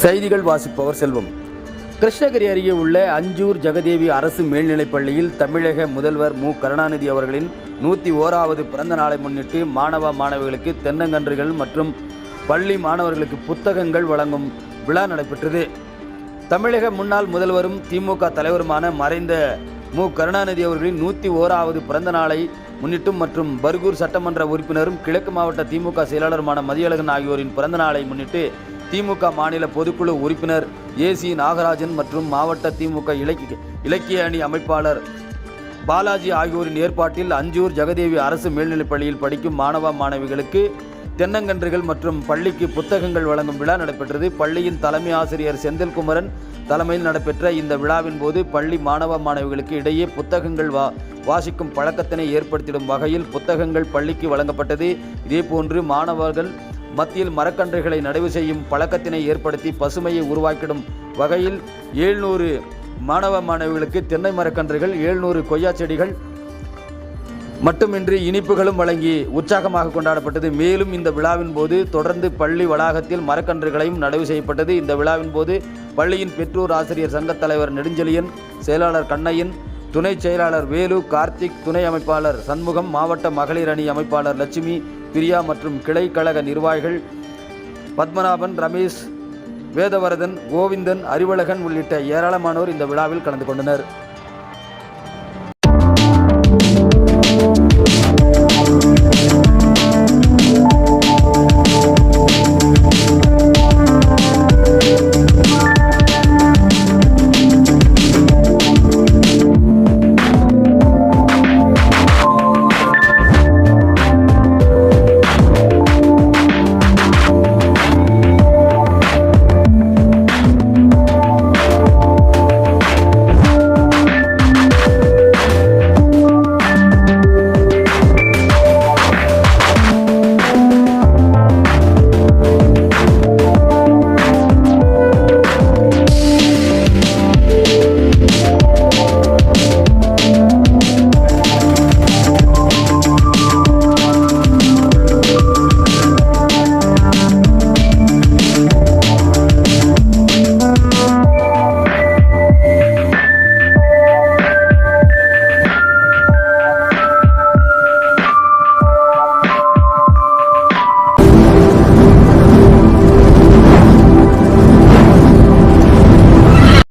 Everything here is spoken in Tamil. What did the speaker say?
செய்திகள் வாசிப்பவர் செல்வம். கிருஷ்ணகிரி அருகே உள்ள அஞ்சூர் ஜெகதேவி அரசு மேல்நிலைப்பள்ளியில் தமிழக முதல்வர் மு கருணாநிதி அவர்களின் 101வது பிறந்த நாளை முன்னிட்டு மாணவ மாணவிகளுக்கு தென்னங்கன்றுகள் மற்றும் பள்ளி மாணவர்களுக்கு புத்தகங்கள் வழங்கும் விழா நடைபெற்றது. தமிழக முன்னாள் முதல்வரும் திமுக தலைவருமான மறைந்த மு கருணாநிதி அவர்களின் 101வது பிறந்த நாளை முன்னிட்டும் மற்றும் பர்கூர் சட்டமன்ற உறுப்பினரும் கிழக்கு மாவட்ட திமுக செயலாளருமான மதியழகன் ஆகியோரின் பிறந்த நாளை முன்னிட்டு திமுக மாநில பொதுக்குழு உறுப்பினர் ஏசி நாகராஜன் மற்றும் மாவட்ட திமுக இலக்கிய அணி அமைப்பாளர் பாலாஜி ஆகியோரின் ஏற்பாட்டில் அஞ்சூர் ஜெகதேவி அரசு மேல்நிலைப்பள்ளியில் படிக்கும் மாணவ மாணவிகளுக்கு தென்னங்கன்றுகள் மற்றும் பள்ளிக்கு புத்தகங்கள் வழங்கும் விழா நடைபெற்றது. பள்ளியின் தலைமை ஆசிரியர் செந்தில்குமரன் தலைமையில் நடைபெற்ற இந்த விழாவின் போது பள்ளி மாணவ மாணவிகளுக்கு இடையே புத்தகங்கள் வாசிக்கும் பழக்கத்தினை ஏற்படுத்திடும் வகையில் புத்தகங்கள் பள்ளிக்கு வழங்கப்பட்டது. இதேபோன்று மாணவர்கள் மத்தியில் மரக்கன்றுகளை நடவு செய்யும் பழக்கத்தினை ஏற்படுத்தி பசுமையை உருவாக்கிடும் வகையில் 700 மாணவ மாணவிகளுக்கு தென்னை மரக்கன்றுகள், 700 கொய்யா செடிகள் மட்டுமின்றி இனிப்புகளும் வழங்கி உற்சாகமாக கொண்டாடப்பட்டது. மேலும் இந்த விழாவின் போது தொடர்ந்து பள்ளி வளாகத்தில் மரக்கன்றுகளையும் நடவு செய்யப்பட்டது. இந்த விழாவின் போது பள்ளியின் பெற்றோர் ஆசிரியர் சங்க தலைவர் நெடுஞ்செழியன், செயலாளர் கண்ணையன், துணை செயலாளர் வேலு, கார்த்திக், துணை அமைப்பாளர் சண்முகம், மாவட்ட மகளிர் அணி அமைப்பாளர் லட்சுமி, பிரியா மற்றும் கிளை கழக நிர்வாகிகள் பத்மநாபன், ரமேஷ், வேதவரதன், கோவிந்தன், அறிவழகன் உள்ளிட்ட ஏராளமானோர் இந்த விழாவில் கலந்து கொண்டனர்.